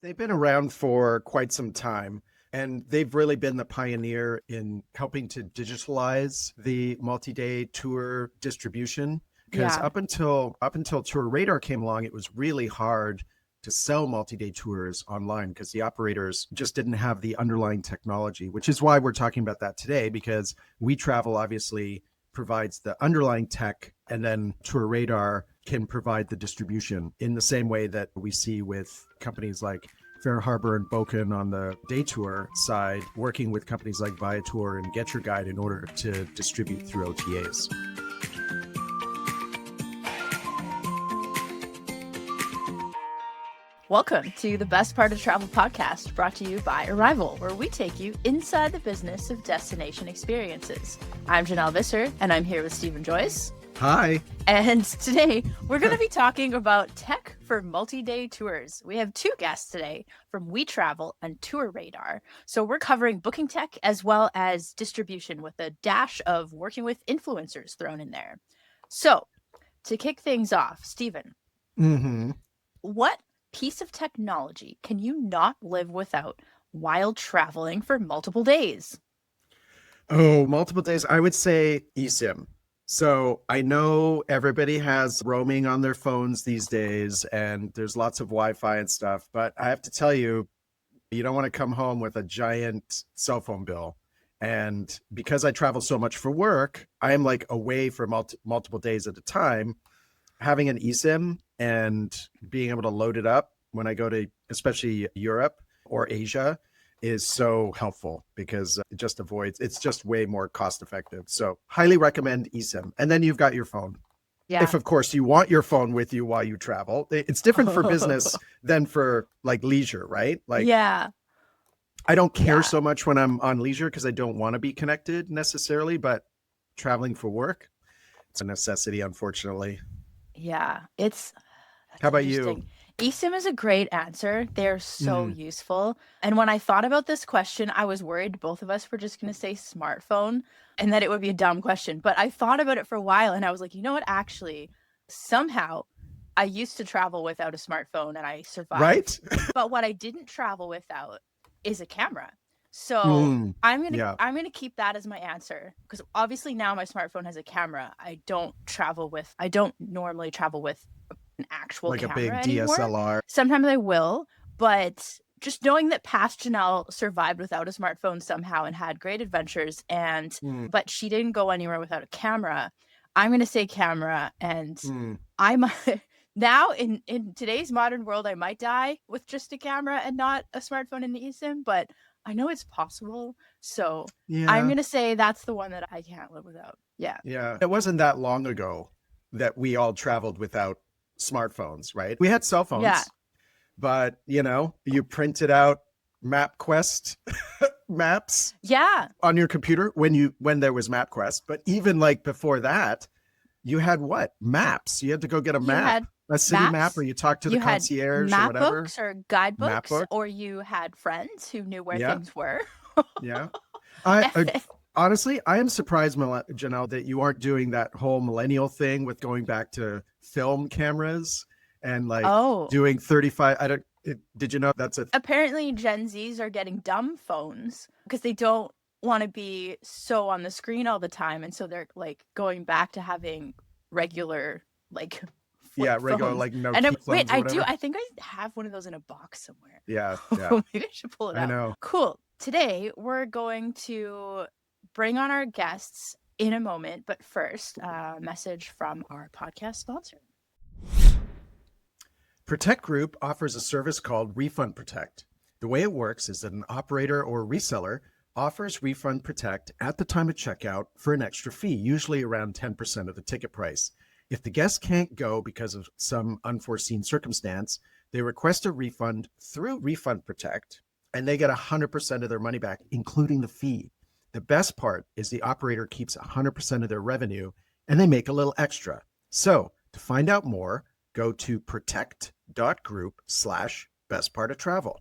They've been around for quite some time, and they've really been the pioneer in helping to digitalize the multi-day tour distribution. Because Yeah. up until TourRadar came along, it was really hard to sell multi-day tours online because the operators just didn't have the underlying technology, which is why we're talking about that today, because WeTravel obviously provides the underlying tech, and then TourRadar can provide the distribution in the same way that we see with companies like Fair Harbor and Boken on the day tour side, working with companies like Viator and Get Your Guide in order to distribute through OTAs. Welcome to the Best Part of Travel podcast, brought to you by Arival, where we take you inside the business of destination experiences. I'm Janelle Visser, and I'm here with Stephen Joyce. Hi. And today we're going to be talking about tech for multi-day tours. We have two guests today from WeTravel and TourRadar. So we're covering booking tech as well as distribution with a dash of working with influencers thrown in there. So to kick things off, Stephen, what piece of technology can you not live without while traveling for multiple days? Oh, multiple days. I would say eSIM. So I know everybody has roaming on their phones these days, and there's lots of Wi-Fi and stuff, but I have to tell you, you don't want to come home with a giant cell phone bill. And because I travel so much for work, I am like away for multiple days at a time. Having an eSIM and being able to load it up when I go to especially Europe or Asia is so helpful, because it's just way more cost effective. So highly recommend eSIM. And then you've got your phone. Yeah. If of course you want your phone with you while you travel. It's different for business than for like leisure, right? Like, yeah. I don't care so much when I'm on leisure because I don't want to be connected necessarily, but traveling for work, it's a necessity, unfortunately. Yeah. How about you? eSIM is a great answer. They're so useful. And when I thought about this question, I was worried both of us were just going to say smartphone and that it would be a dumb question. But I thought about it for a while and I was like, you know what? Actually, somehow I used to travel without a smartphone and I survived. Right? But what I didn't travel without is a camera. So I'm gonna keep that as my answer, because obviously now my smartphone has a camera. I don't normally travel with an actual like camera a big anymore. DSLR. Sometimes I will, but just knowing that past Janelle survived without a smartphone somehow and had great adventures, but she didn't go anywhere without a camera. I'm gonna say camera, and I'm now in today's modern world, I might die with just a camera and not a smartphone and the eSIM, but I know it's possible. So I'm going to say that's the one that I can't live without. Yeah. Yeah. It wasn't that long ago that we all traveled without smartphones, right? We had cell phones, but you printed out MapQuest maps on your computer when there was MapQuest. But even like before that, you had what? Maps. You had to go get a map. A city map, or you talk to the concierge or whatever. Map books or guidebooks, or you had friends who knew where things were. Yeah. Honestly, I am surprised, Janelle, that you aren't doing that whole millennial thing with going back to film cameras and doing 35. Did you know that's Apparently Gen Zs are getting dumb phones because they don't want to be so on the screen all the time. And so they're like going back to having regular regular phones. no. And I think I have one of those in a box somewhere. Yeah. Maybe I should pull it out. I know. Cool. Today we're going to bring on our guests in a moment, but first, a message from our podcast sponsor. Protect Group offers a service called Refund Protect. The way it works is that an operator or reseller offers Refund Protect at the time of checkout for an extra fee, usually around 10% of the ticket price. If the guest can't go because of some unforeseen circumstance, they request a refund through Refund Protect, and they get 100% of their money back, including the fee. The best part is the operator keeps 100% of their revenue, and they make a little extra. So to find out more, go to protect.group/bestpartoftravel.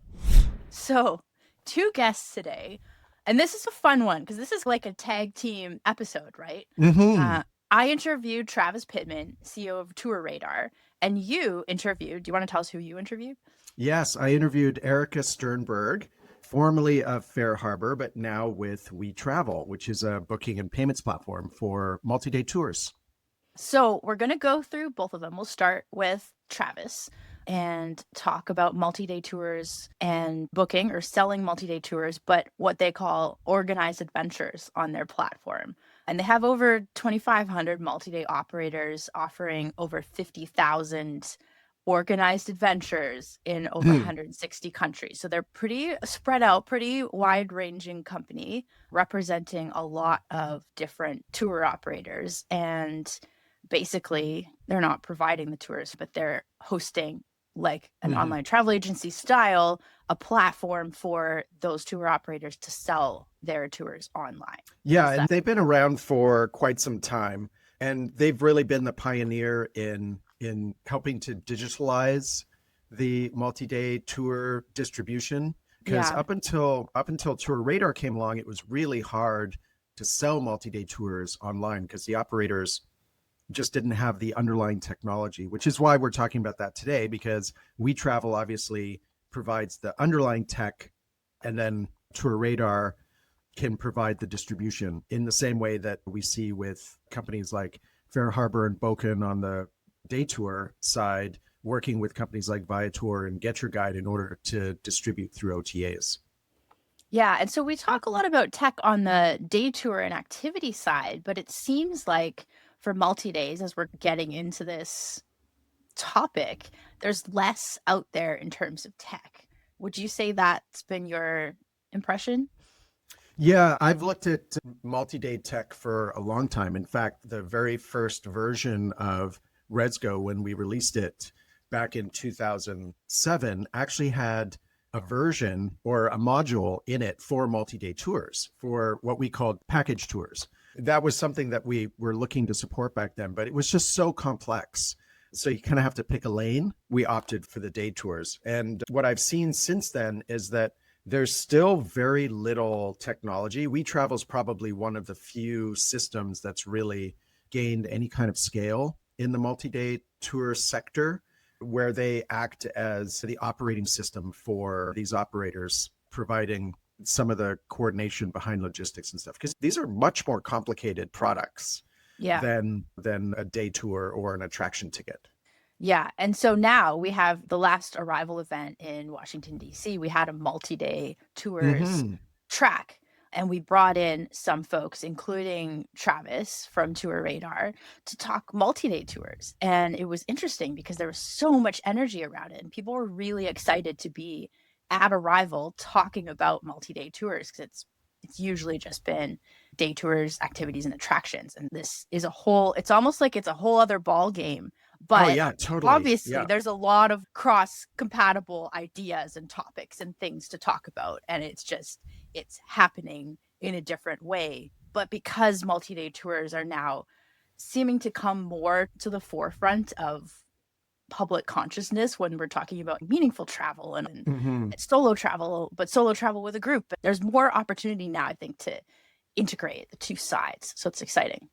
So 2 guests today, and this is a fun one because this is like a tag team episode, right? I interviewed Travis Pittman, CEO of TourRadar, and you interviewed, do you want to tell us who you interviewed? Yes, I interviewed Erika Sternburg, formerly of Fair Harbor, but now with WeTravel, which is a booking and payments platform for multi-day tours. So we're going to go through both of them. We'll start with Travis and talk about multi-day tours and booking or selling multi-day tours, but what they call organized adventures on their platform. And they have over 2,500 multi-day operators offering over 50,000 organized adventures in over Hmm. 160 countries. So they're pretty spread out, pretty wide-ranging company representing a lot of different tour operators. And basically they're not providing the tours, but they're hosting like an Mhm. online travel agency style, a platform for those tour operators to sell their tours online. Yeah, Is and that they've been around for quite some time, and they've really been the pioneer in helping to digitalize the multi-day tour distribution. Because yeah. up until TourRadar came along, it was really hard to sell multi-day tours online because the operators just didn't have the underlying technology, which is why we're talking about that today, because WeTravel obviously provides the underlying tech, and then TourRadar can provide the distribution in the same way that we see with companies like Fair Harbor and Boken on the day tour side, working with companies like Viator and Get Your Guide in order to distribute through OTAs. Yeah. And so we talk a lot about tech on the day tour and activity side, but it seems like for multi days, as we're getting into this topic, there's less out there in terms of tech. Would you say that's been your impression? Yeah, I've looked at multi-day tech for a long time. In fact, the very first version of ResGo, when we released it back in 2007, actually had a version or a module in it for multi-day tours, for what we called package tours. That was something that we were looking to support back then, but it was just so complex. So you kind of have to pick a lane. We opted for the day tours. And what I've seen since then is that there's still very little technology. WeTravel is probably one of the few systems that's really gained any kind of scale in the multi-day tour sector, where they act as the operating system for these operators, providing some of the coordination behind logistics and stuff. Because these are much more complicated products Yeah. than a day tour or an attraction ticket. Yeah. And so now we have the last Arrival event in Washington, D.C. We had a multi day tours Mm-hmm. track, and we brought in some folks, including Travis from TourRadar, to talk multi day tours. And it was interesting because there was so much energy around it, and people were really excited to be at Arrival talking about multi day tours because it's usually just been day tours, activities, and attractions. And this is it's almost like it's a whole other ball game. Oh But yeah, totally. obviously Yeah. there's a lot of cross compatible ideas and topics and things to talk about, and it's happening in a different way. But because multi-day tours are now seeming to come more to the forefront of public consciousness when we're talking about meaningful travel and Mm-hmm. solo travel, but solo travel with a group, but there's more opportunity now, I think, to integrate the two sides, so it's exciting.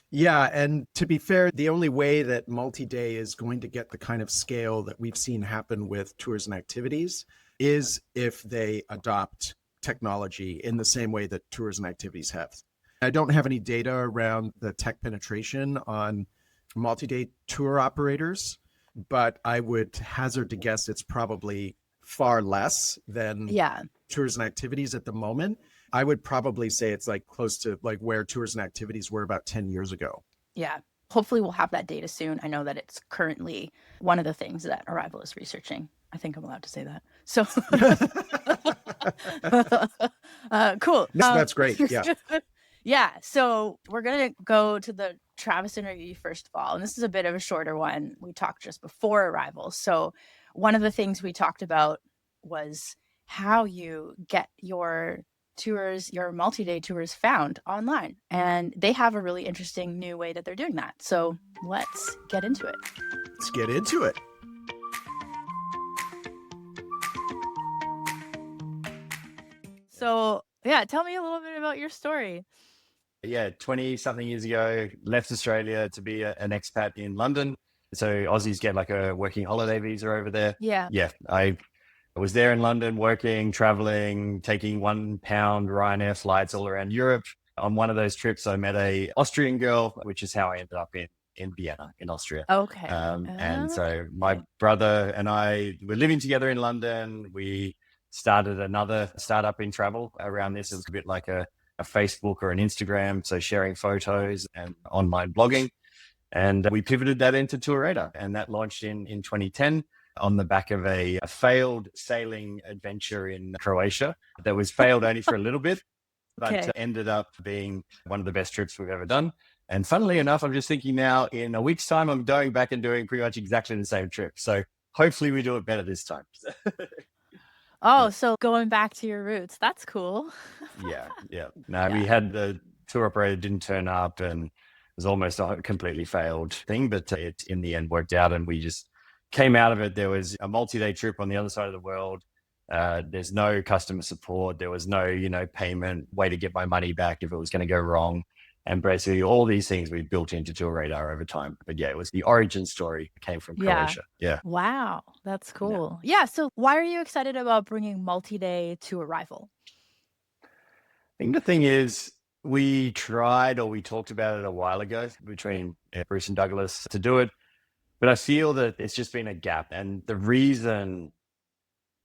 Yeah, and to be fair, the only way that multi-day is going to get the kind of scale that we've seen happen with tours and activities is if they adopt technology in the same way that tours and activities have. I don't have any data around the tech penetration on multi-day tour operators, but I would hazard to guess it's probably far less than Yeah. tours and activities at the moment. I would probably say it's like close to like where tours and activities were about 10 years ago. Yeah. Hopefully we'll have that data soon. I know that it's currently one of the things that Arrival is researching. I think I'm allowed to say that. So cool. That's great. Yeah. Yeah. So we're going to go to the Travis interview first of all. And this is a bit of a shorter one. We talked just before Arrival. So one of the things we talked about was how you get your tours, your multi-day tours found online. And they have a really interesting new way that they're doing that. So let's get into it. Let's get into it. So yeah, tell me a little bit about your story. Yeah, 20 something years ago, left Australia to be an expat in London. So Aussies get like a working holiday visa over there. Yeah. Yeah, I was there in London working, traveling, taking £1 Ryanair flights all around Europe. On one of those trips, I met a Austrian girl, which is how I ended up in Vienna, in Austria. Okay. And so my brother and I were living together in London. We started another startup in travel around this. It was a bit like a Facebook or an Instagram, so sharing photos and online blogging. And we pivoted that into TourRadar, and that launched in 2010 on the back of a failed sailing adventure in Croatia that was failed only for a little bit, but ended up being one of the best trips we've ever done. And funnily enough, I'm just thinking now in a week's time, I'm going back and doing pretty much exactly the same trip. So hopefully we do it better this time. So going back to your roots, that's cool. Yeah. No, we had the tour operator didn't turn up, and it was almost a completely failed thing, but it in the end worked out, and we just came out of it. There was a multi-day trip on the other side of the world. There's no customer support. There was no, payment way to get my money back if it was going to go wrong. And basically all these things we built into TourRadar over time. But yeah, it was the origin story came from Croatia. Yeah. Wow. That's cool. Yeah. So why are you excited about bringing multi-day to Arival? I think the thing is, we talked about it a while ago between Bruce and Douglas to do it. But I feel that it's just been a gap. And the reason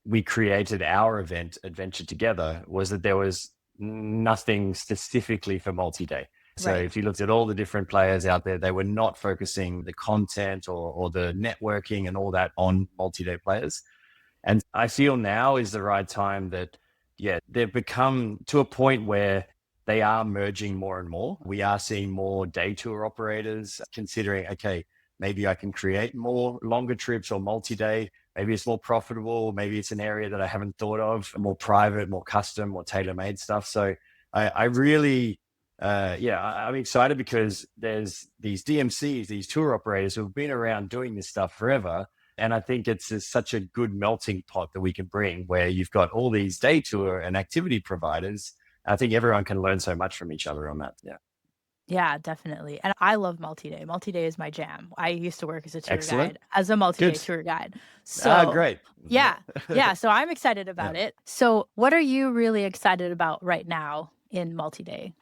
we created our adventure together, was that there was nothing specifically for multi-day. So if you looked at all the different players out there, they were not focusing the content or the networking and all that on multi-day players. And I feel now is the right time that, they've become to a point where they are merging more and more. We are seeing more day tour operators considering, okay, maybe I can create more longer trips or multi-day. Maybe it's more profitable. Maybe it's an area that I haven't thought of, more private, more custom, more tailor-made stuff. So I really, I'm excited because there's these DMCs, these tour operators who have been around doing this stuff forever. And I think it's such a good melting pot that we can bring where you've got all these day tour and activity providers. I think everyone can learn so much from each other on that. Yeah. Yeah, definitely. And I love multi-day. Multi-day is my jam. I used to work as a tour Excellent. guide, as a multi-day Good. tour guide. So Great. Yeah. So I'm excited about it. So what are you really excited about right now in multi-day?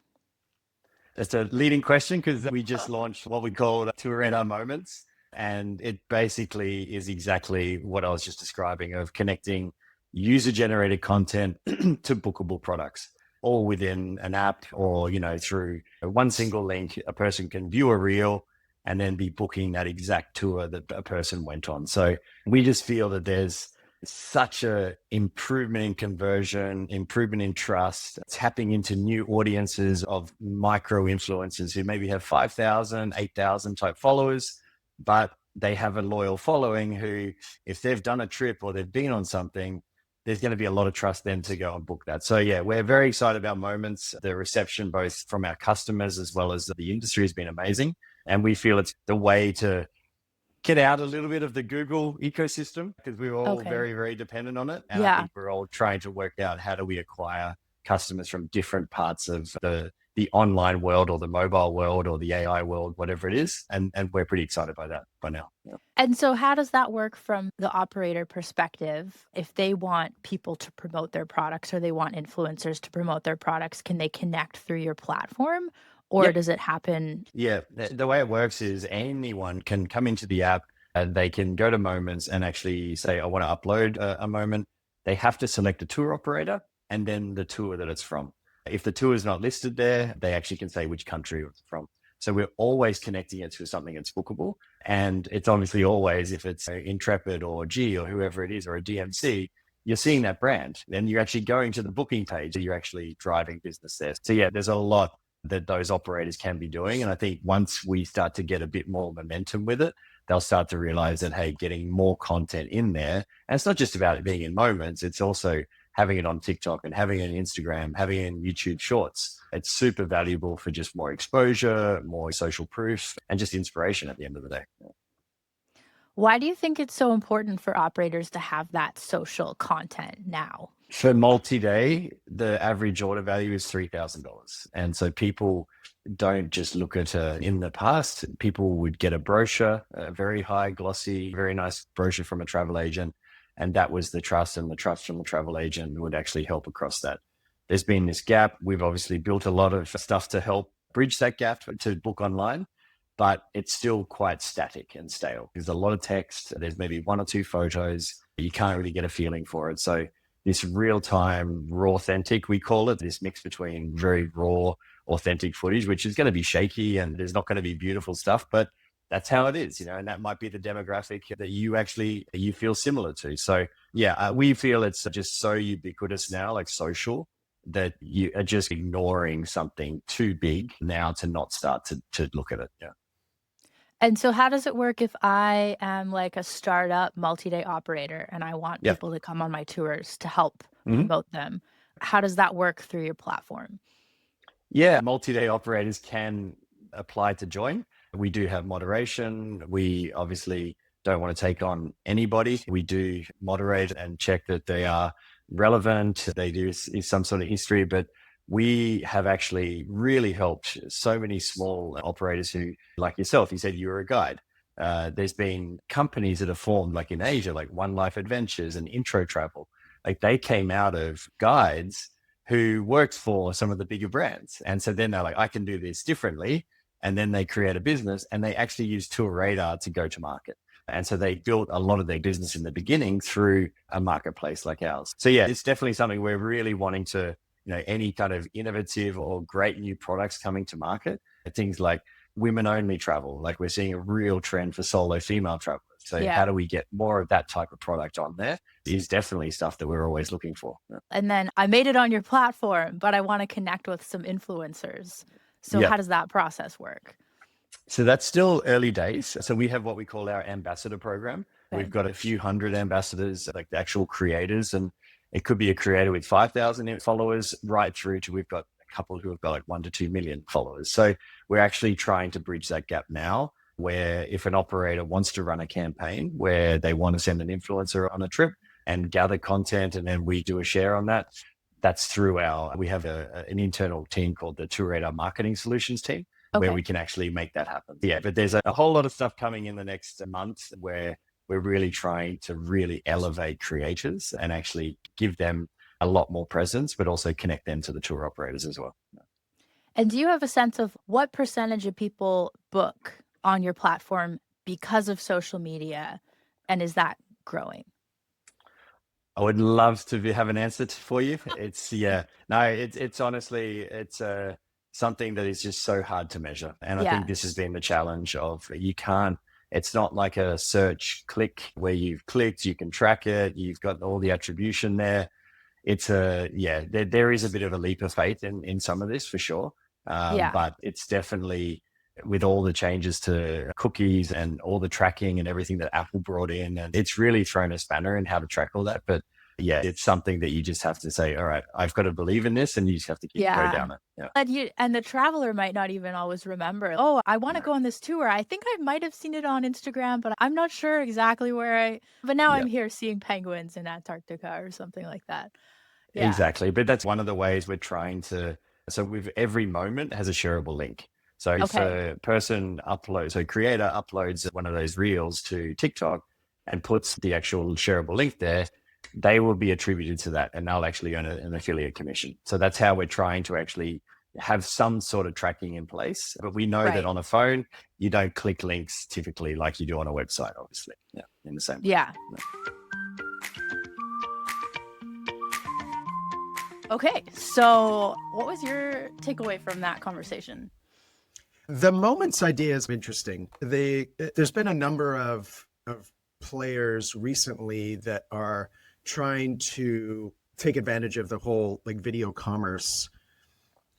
That's a leading question because we just launched what we call TourRadar Moments. And it basically is exactly what I was just describing of connecting user-generated content to bookable products, all within an app or, through one single link. A person can view a reel and then be booking that exact tour that a person went on. So we just feel that there's such a improvement in conversion, improvement in trust, tapping into new audiences of micro influencers who maybe have 5,000, 8,000 type followers, but they have a loyal following who, if they've done a trip or they've been on something, there's going to be a lot of trust then to go and book that. So we're very excited about Moments. The reception, both from our customers as well as the industry, has been amazing. And we feel it's the way to get out a little bit of the Google ecosystem because we're all very, very dependent on it. And I think we're all trying to work out how do we acquire customers from different parts of the online world or the mobile world or the AI world, whatever it is. And we're pretty excited by that by now. Yeah. And so how does that work from the operator perspective? If they want people to promote their products or they want influencers to promote their products, can they connect through your platform? Or does it happen? Yeah, the way it works is anyone can come into the app and they can go to Moments and actually say, I want to upload a moment. They have to select a tour operator and then the tour that it's from. If the tour is not listed there, they actually can say which country it's from. So we're always connecting it to something that's bookable. And it's obviously always, if it's Intrepid or G or whoever it is, or a DMC, you're seeing that brand. Then you're actually going to the booking page. You're actually driving business there. So there's a lot that those operators can be doing. And I think once we start to get a bit more momentum with it, they'll start to realize that, hey, getting more content in there. And it's not just about it being in Moments. It's also having it on TikTok and having it on Instagram, having it in YouTube Shorts. It's super valuable for just more exposure, more social proof, and just inspiration at the end of the day. Why do you think it's so important for operators to have that social content now? For multi-day, the average order value is $3,000. And so people don't just look at in the past, people would get a brochure, a very high glossy, very nice brochure from a travel agent. And that was the trust, and the trust from the travel agent would actually help across that. There's been this gap. We've obviously built a lot of stuff to help bridge that gap to book online, but it's still quite static and stale. There's a lot of text. There's maybe one or two photos. You can't really get a feeling for it. So this real-time, raw, authentic, we call it, this mix between very raw, authentic footage, which is going to be shaky and there's not going to be beautiful stuff, but that's how it is, and that might be the demographic that you feel similar to. So yeah, we feel it's just so ubiquitous now, like social, that you are just ignoring something too big now to not start to look at it. Yeah. And so how does it work if I am like a startup multi-day operator and I want Yeah. people to come on my tours to help Mhm. promote them? How does that work through your platform? Yeah, multi-day operators can apply to join. We do have moderation. We obviously don't want to take on anybody. We do moderate and check that they are relevant. They do some sort of history, but we have actually really helped so many small operators who, like yourself, you said you were a guide. There's been companies that have formed like in Asia, like One Life Adventures and Intro Travel. Like they came out of guides who worked for some of the bigger brands. And so then they're like, I can do this differently. And then they create a business and they actually use TourRadar to go to market. And so they built a lot of their business in the beginning through a marketplace like ours. So yeah, it's definitely something we're really wanting to, any kind of innovative or great new products coming to market. Things like women only travel. Like we're seeing a real trend for solo female travelers. So Yeah. how do we get more of that type of product on there is definitely stuff that we're always looking for. Yeah. And then I made it on your platform, but I want to connect with some influencers. So Yeah. how does that process work? So that's still early days. So we have what we call our ambassador program. Okay. We've got a few hundred ambassadors, like the actual creators, and it could be a creator with 5,000 followers right through to we've got a couple who have got like 1 to 2 million followers. So we're actually trying to bridge that gap now, where if an operator wants to run a campaign where they want to send an influencer on a trip and gather content, and then we do a share on that, that's through we have an internal team called the TourRadar Marketing Solutions team. Okay. Where we can actually make that happen. Yeah, but there's a whole lot of stuff coming in the next month where we're really trying to really elevate creators and actually give them a lot more presence, but also connect them to the tour operators as well. And do you have a sense of what percentage of people book on your platform because of social media? And is that growing? I would love to have an answer for you. It's it's honestly, it's something that is just so hard to measure. And I think this has been the challenge of it's not like a search click where you've clicked, you can track it, you've got all the attribution there. It's there is a bit of a leap of faith in some of this for sure. But it's definitely with all the changes to cookies and all the tracking and everything that Apple brought in, and it's really thrown a spanner in how to track all that. But yeah, it's something that you just have to say, all right, I've got to believe in this, and you just have to go down it. Yeah. And the traveler might not even always remember, oh, I want to go on this tour. I think I might have seen it on Instagram, but I'm not sure exactly but now I'm here seeing penguins in Antarctica or something like that. Yeah. Exactly. But that's one of the ways we're trying to, so with every moment has a shareable link. So if a person creator uploads one of those reels to TikTok and puts the actual shareable link there, they will be attributed to that and they'll actually earn an affiliate commission. So that's how we're trying to actually have some sort of tracking in place. But we know that on a phone, you don't click links typically like you do on a website, obviously. Yeah, in the same way. Yeah. Okay, so what was your takeaway from that conversation? The moments idea is interesting. There's been a number of players recently that are trying to take advantage of the whole like video commerce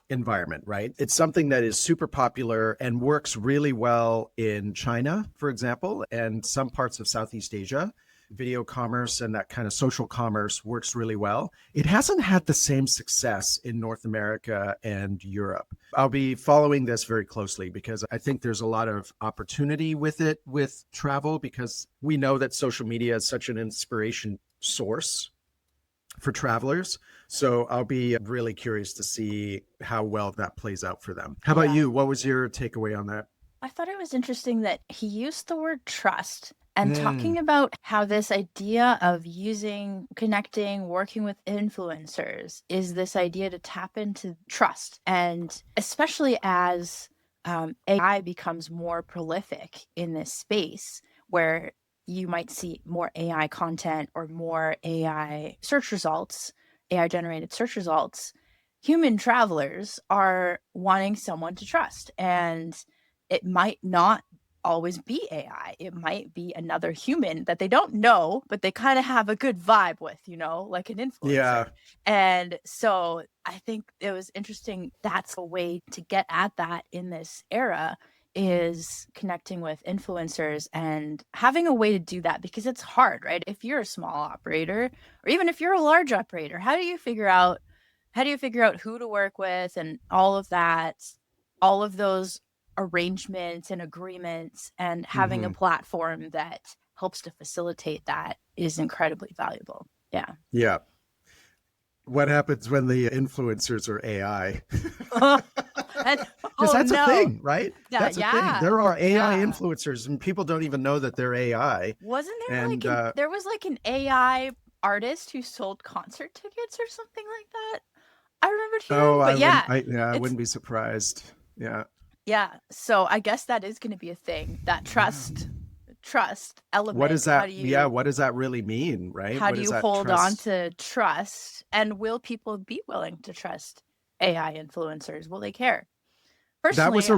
environment, right? It's something that is super popular and works really well in China, for example, and some parts of Southeast Asia. Video commerce and that kind of social commerce works really well. It hasn't had the same success in North America and Europe. I'll be following this very closely because I think there's a lot of opportunity with it with travel, because we know that social media is such an inspiration source for travelers. So I'll be really curious to see how well that plays out for them. How about Yeah. you? What was your takeaway on that? I thought it was interesting that he used the word trust and Mm. talking about how this idea of connecting, working with influencers is this idea to tap into trust. And especially as AI becomes more prolific in this space where you might see more AI content or more AI search results, AI generated search results, human travelers are wanting someone to trust. And it might not always be AI. It might be another human that they don't know, but they kind of have a good vibe with, like an influencer. Yeah. And so I think it was interesting. That's a way to get at that in this era is connecting with influencers and having a way to do that because it's hard, right? If you're a small operator or even if you're a large operator, how do you figure out who to work with and all of that, all of those arrangements and agreements, and having a platform that helps to facilitate that is incredibly valuable. Yeah. Yeah. What happens when the influencers are AI? Because that's a thing, right? Yeah, That's a thing. There are AI yeah. influencers and people don't even know that they're AI. Wasn't there And there was like an AI artist who sold concert tickets or something like that? I remember hearing, but I wouldn't be surprised. Yeah. Yeah. So I guess that is going to be a thing, that trust element. What does that what does that really mean, right? How What do is you that hold on trust? to trust? And will people be willing to trust AI influencers? Will they care? That Personally, was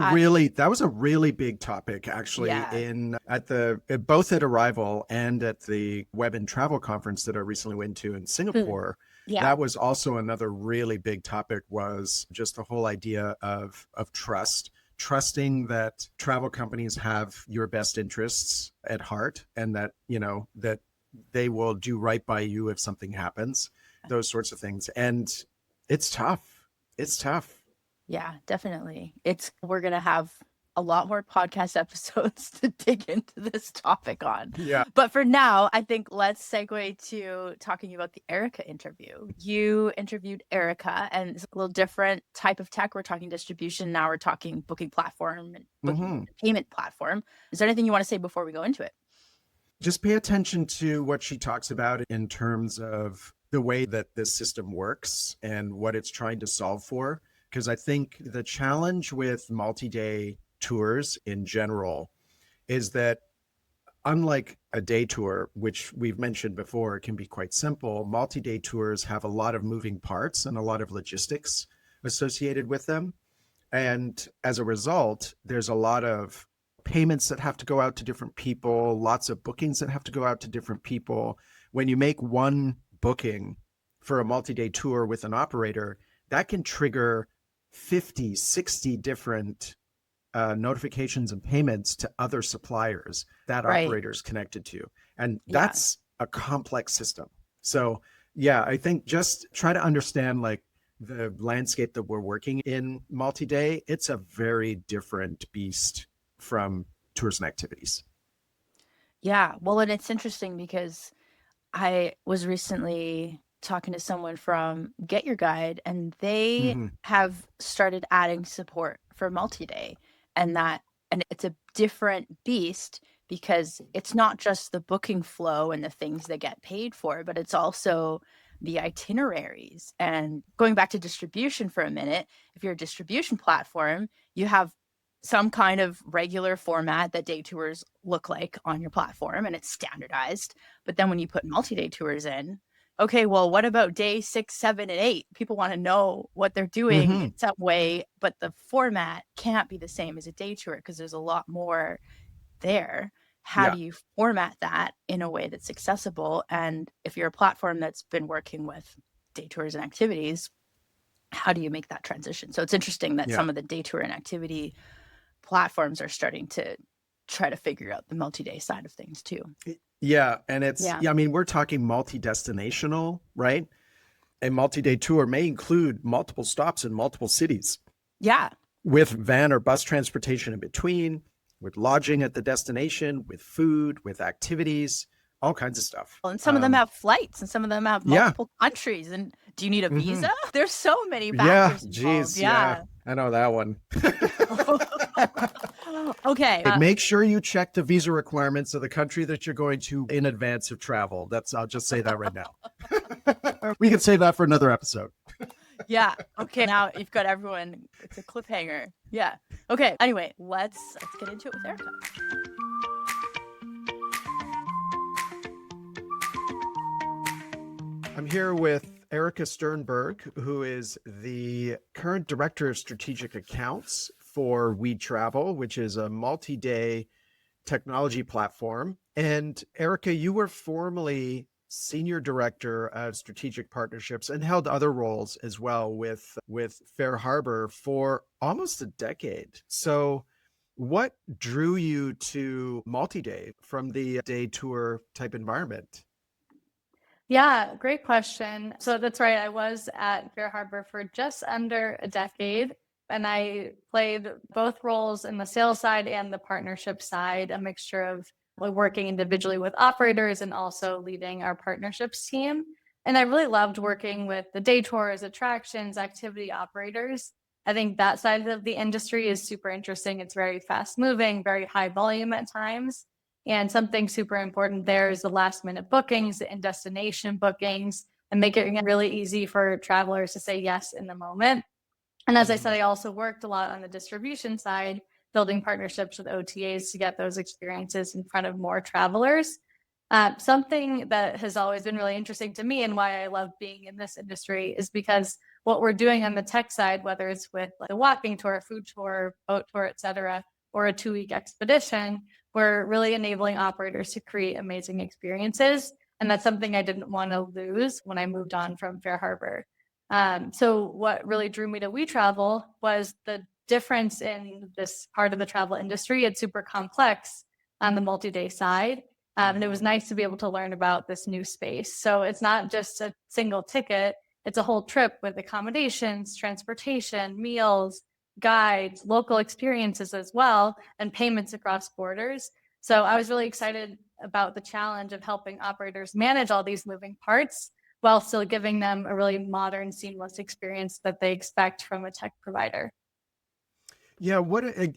a really big topic actually yeah. both at Arrival and at the Web and Travel conference that I recently went to in Singapore. Yeah. That was also another really big topic, was just the whole idea of trust, trusting that travel companies have your best interests at heart and that, that they will do right by you if something happens, those sorts of things. And it's tough. It's tough. Yeah, definitely. We're going to have a lot more podcast episodes to dig into this topic on. Yeah. But for now, I think let's segue to talking about the Erika interview. You interviewed Erika, and it's a little different type of tech. We're talking distribution. Now we're talking booking platform and booking payment platform. Is there anything you want to say before we go into it? Just pay attention to what she talks about in terms of the way that this system works and what it's trying to solve for. Because I think the challenge with multi-day tours in general is that, unlike a day tour, which we've mentioned before, can be quite simple, multi-day tours have a lot of moving parts and a lot of logistics associated with them. And as a result, there's a lot of payments that have to go out to different people, lots of bookings that have to go out to different people. When you make one booking for a multi-day tour with an operator, that can trigger 50, 60 different notifications and payments to other suppliers that operator is connected to. And that's a complex system. So yeah, I think just try to understand like the landscape that we're working in multi-day. It's a very different beast from tours and activities. Yeah. Well, and it's interesting because I was recently talking to someone from Get Your Guide, and they have started adding support for multi-day, and it's a different beast because it's not just the booking flow and the things that get paid for, but it's also the itineraries. And going back to distribution for a minute, if you're a distribution platform, you have some kind of regular format that day tours look like on your platform, and it's standardized. But then when you put multi-day tours in, okay, well, what about day 6, 7, and 8? People want to know what they're doing in some way, but the format can't be the same as a day tour because there's a lot more there. How do you format that in a way that's accessible? And if you're a platform that's been working with day tours and activities, how do you make that transition? So it's interesting that some of the day tour and activity platforms are starting to try to figure out the multi-day side of things too. Yeah. And I mean, we're talking multi-destinational, right? A multi-day tour may include multiple stops in multiple cities. Yeah. With van or bus transportation in between, with lodging at the destination, with food, with activities. all kinds of stuff. And some of them have flights and some of them have Yeah. multiple countries. And do you need a Mhm. visa? There's so many Yeah, factors involved. geez, yeah. I know that one. Okay. Make sure you check the visa requirements of the country that you're going to in advance of travel. I'll just say that right now. We can save that for another episode. Yeah. Okay. Now you've got everyone. It's a cliffhanger. Yeah. Okay. Anyway, let's get into it with Erika. I'm here with Erika Sternburg, who is the current director of strategic accounts for WeTravel, which is a multi-day technology platform. And Erika, you were formerly senior director of strategic partnerships and held other roles as well with Fair Harbor for almost a decade. So what drew you to multi-day from the day tour type environment? Yeah, great question. So that's right. I was at Fair Harbor for just under a decade, and I played both roles in the sales side and the partnership side, a mixture of working individually with operators and also leading our partnerships team. And I really loved working with the day tours, attractions, activity operators. I think that side of the industry is super interesting. It's very fast moving, very high volume at times. And something super important there is the last minute bookings and destination bookings and making it really easy for travelers to say yes in the moment. And as I said, I also worked a lot on the distribution side, building partnerships with OTAs to get those experiences in front of more travelers. Something that has always been really interesting to me and why I love being in this industry is because what we're doing on the tech side, whether it's with the walking tour, food tour, boat tour, et cetera, or a 2-week expedition, we're really enabling operators to create amazing experiences. And that's something I didn't want to lose when I moved on from Fair Harbor. So what really drew me to WeTravel was the difference in this part of the travel industry. It's super complex on the multi-day side. And it was nice to be able to learn about this new space. So it's not just a single ticket, it's a whole trip with accommodations, transportation, meals, guides, local experiences as well, and payments across borders. So I was really excited about the challenge of helping operators manage all these moving parts while still giving them a really modern, seamless experience that they expect from a tech provider. Yeah,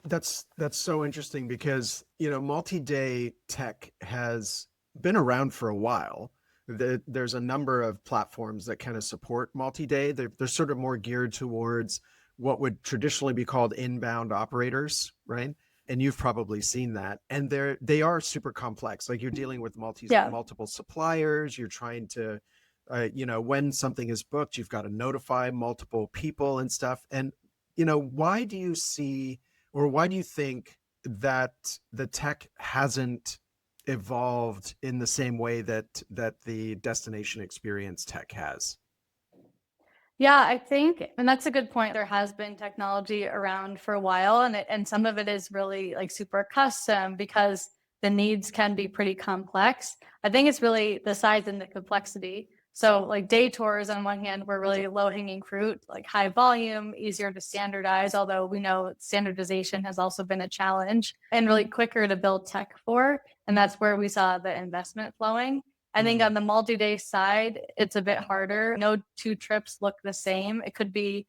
that's so interesting because, multi-day tech has been around for a while. There's a number of platforms that kind of support multi-day. They're sort of more geared towards what would traditionally be called inbound operators, right? And you've probably seen that. And they are super complex. Like you're dealing with multiple suppliers. You're trying to, when something is booked, you've got to notify multiple people and stuff. And why do you think that the tech hasn't evolved in the same way that the destination experience tech has? Yeah, I think, and that's a good point. There has been technology around for a while, and some of it is really like super custom because the needs can be pretty complex. I think it's really the size and the complexity. So like day tours on one hand were really low hanging fruit, like high volume, easier to standardize, although we know standardization has also been a challenge and really quicker to build tech for. And that's where we saw the investment flowing. I think on the multi-day side, it's a bit harder. No two trips look the same. It could be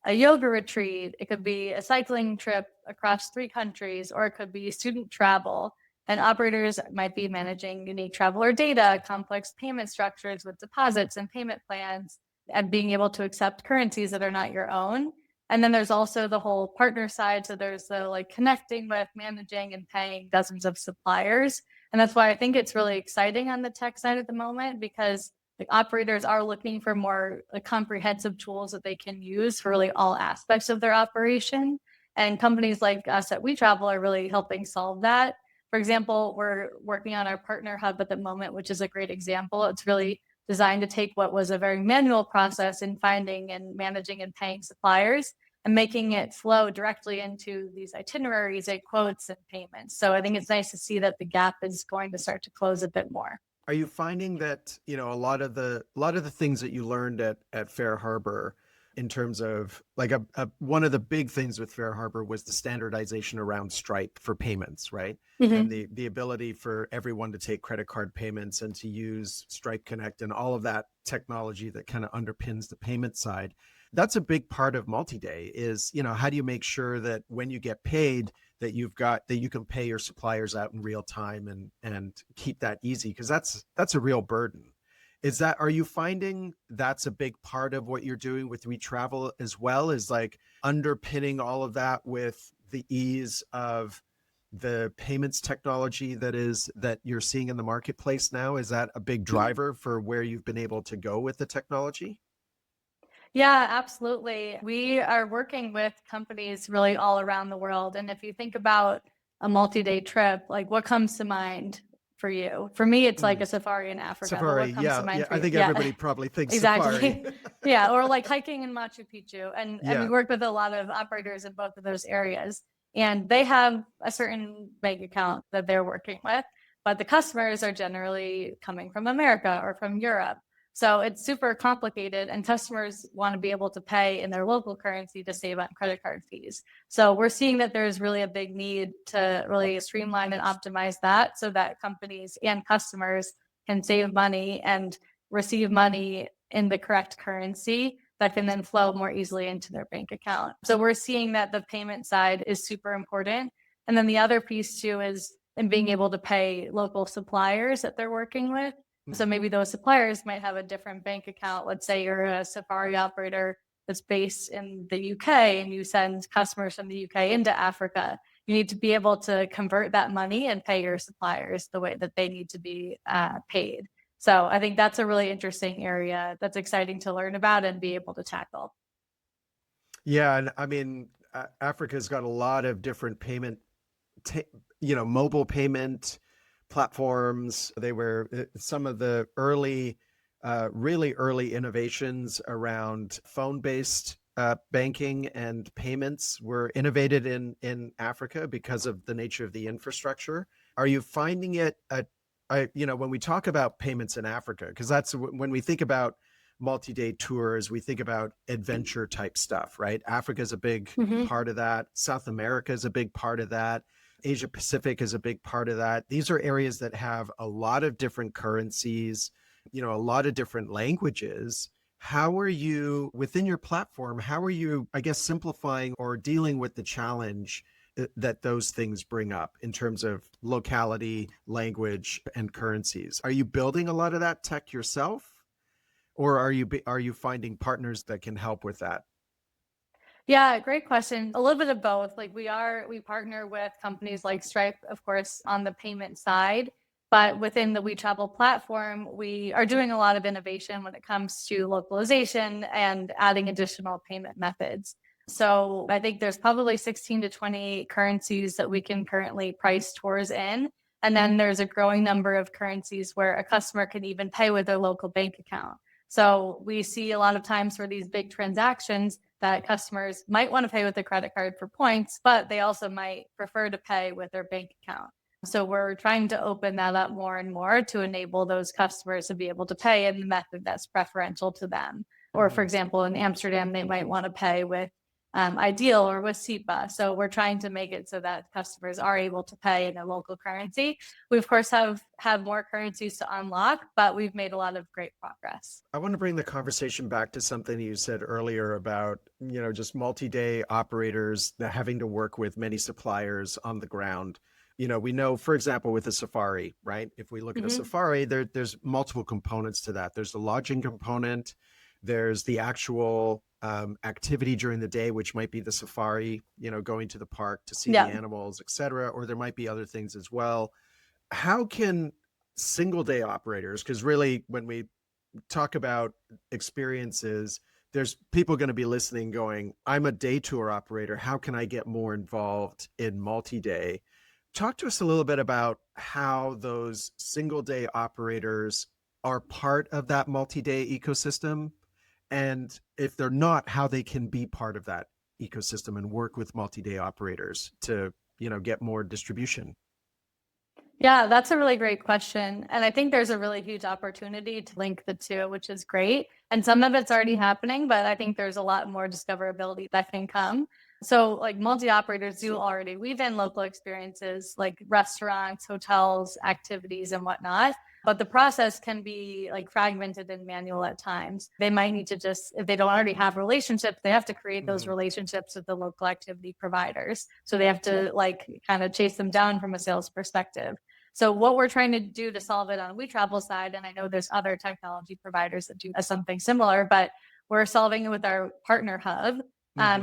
a yoga retreat, it could be a cycling trip across 3 countries, or it could be student travel. And operators might be managing unique traveler data, complex payment structures with deposits and payment plans, and being able to accept currencies that are not your own. And then there's also the whole partner side. So there's the connecting with, managing, and paying dozens of suppliers. And that's why I think it's really exciting on the tech side at the moment, because operators are looking for more comprehensive tools that they can use for really all aspects of their operation. And companies like us at WeTravel are really helping solve that. For example, we're working on our partner hub at the moment, which is a great example. It's really designed to take what was a very manual process in finding and managing and paying suppliers and making it flow directly into these itineraries and quotes and payments. So I think it's nice to see that the gap is going to start to close a bit more. Are you finding that, a lot of the things that you learned at Fair Harbor in terms of like one of the big things with Fair Harbor was the standardization around Stripe for payments, right? And the ability for everyone to take credit card payments and to use Stripe Connect and all of that technology that kind of underpins the payment side. That's a big part of multi-day is, how do you make sure that when you get paid that you can pay your suppliers out in real time and keep that easy? Because that's a real burden. Are you finding that's a big part of what you're doing with WeTravel as well, is like underpinning all of that with the ease of the payments technology that you're seeing in the marketplace now? Is that a big driver for where you've been able to go with the technology? Yeah, absolutely. We are working with companies really all around the world. And if you think about a multi-day trip, like what comes to mind for you? For me, it's like a safari in Africa. But Safari, what comes to mind for I you? think everybody probably thinks exactly. safari. Yeah, or like hiking in Machu Picchu. And Yeah. we work with a lot of operators in both of those areas. And they have a certain bank account that they're working with, but the customers are generally coming from America or from Europe. So it's super complicated, and customers want to be able to pay in their local currency to save on credit card fees. So we're seeing that there's really a big need to really streamline and optimize that so that companies and customers can save money and receive money in the correct currency that can then flow more easily into their bank account. So we're seeing that the payment side is super important. And then the other piece too is in being able to pay local suppliers that they're working with. So maybe those suppliers might have a different bank account. Let's say you're a safari operator that's based in the UK and you send customers from the UK into Africa. You need to be able to convert that money and pay your suppliers the way that they need to be paid. So I think that's a really interesting area that's exciting to learn about and be able to tackle. Yeah, and I mean, Africa's got a lot of different mobile payment platforms. They were some of the really early innovations around phone-based banking and payments were innovated in Africa because of the nature of the infrastructure. Are you finding it when we talk about payments in Africa, because that's when we think about multi-day tours, we think about adventure type stuff, right? Africa is a big part of that. South America is a big part of that. Asia Pacific is a big part of that. These are areas that have a lot of different currencies, a lot of different languages. How are you, within your platform, I guess, simplifying or dealing with the challenge that those things bring up in terms of locality, language, and currencies? Are you building a lot of that tech yourself, or are you finding partners that can help with that? Yeah, great question. A little bit of both. Like we partner with companies like Stripe, of course, on the payment side, but within the WeTravel platform, we are doing a lot of innovation when it comes to localization and adding additional payment methods. So I think there's probably 16 to 20 currencies that we can currently price tours in. And then there's a growing number of currencies where a customer can even pay with their local bank account. So we see a lot of times for these big transactions that customers might want to pay with a credit card for points, but they also might prefer to pay with their bank account. So we're trying to open that up more and more to enable those customers to be able to pay in the method that's preferential to them. Or for example, in Amsterdam, they might want to pay with Ideal or with SEPA. So we're trying to make it so that customers are able to pay in a local currency. We, of course, have more currencies to unlock, but we've made a lot of great progress. I want to bring the conversation back to something you said earlier about, just multi-day operators having to work with many suppliers on the ground. We know, for example, with a safari, right? If we look at a safari, there's multiple components to that. There's the lodging component. There's the actual activity during the day, which might be the safari, going to the park to see the animals, et cetera, or there might be other things as well. How can single day operators, because really when we talk about experiences, there's people going to be listening going, I'm a day tour operator. How can I get more involved in multi-day? Talk to us a little bit about how those single day operators are part of that multi-day ecosystem. And if they're not, how they can be part of that ecosystem and work with multi-day operators to, get more distribution. Yeah, that's a really great question. And I think there's a really huge opportunity to link the two, which is great. And some of it's already happening, but I think there's a lot more discoverability that can come. So like multi-operators do already weave in local experiences like restaurants, hotels, activities, and whatnot. But the process can be like fragmented and manual at times. They might need to just, if they don't already have relationships, they have to create those relationships with the local activity providers. So they have to like kind of chase them down from a sales perspective. So what we're trying to do to solve it on WeTravel side, and I know there's other technology providers that do something similar, but we're solving it with our partner hub,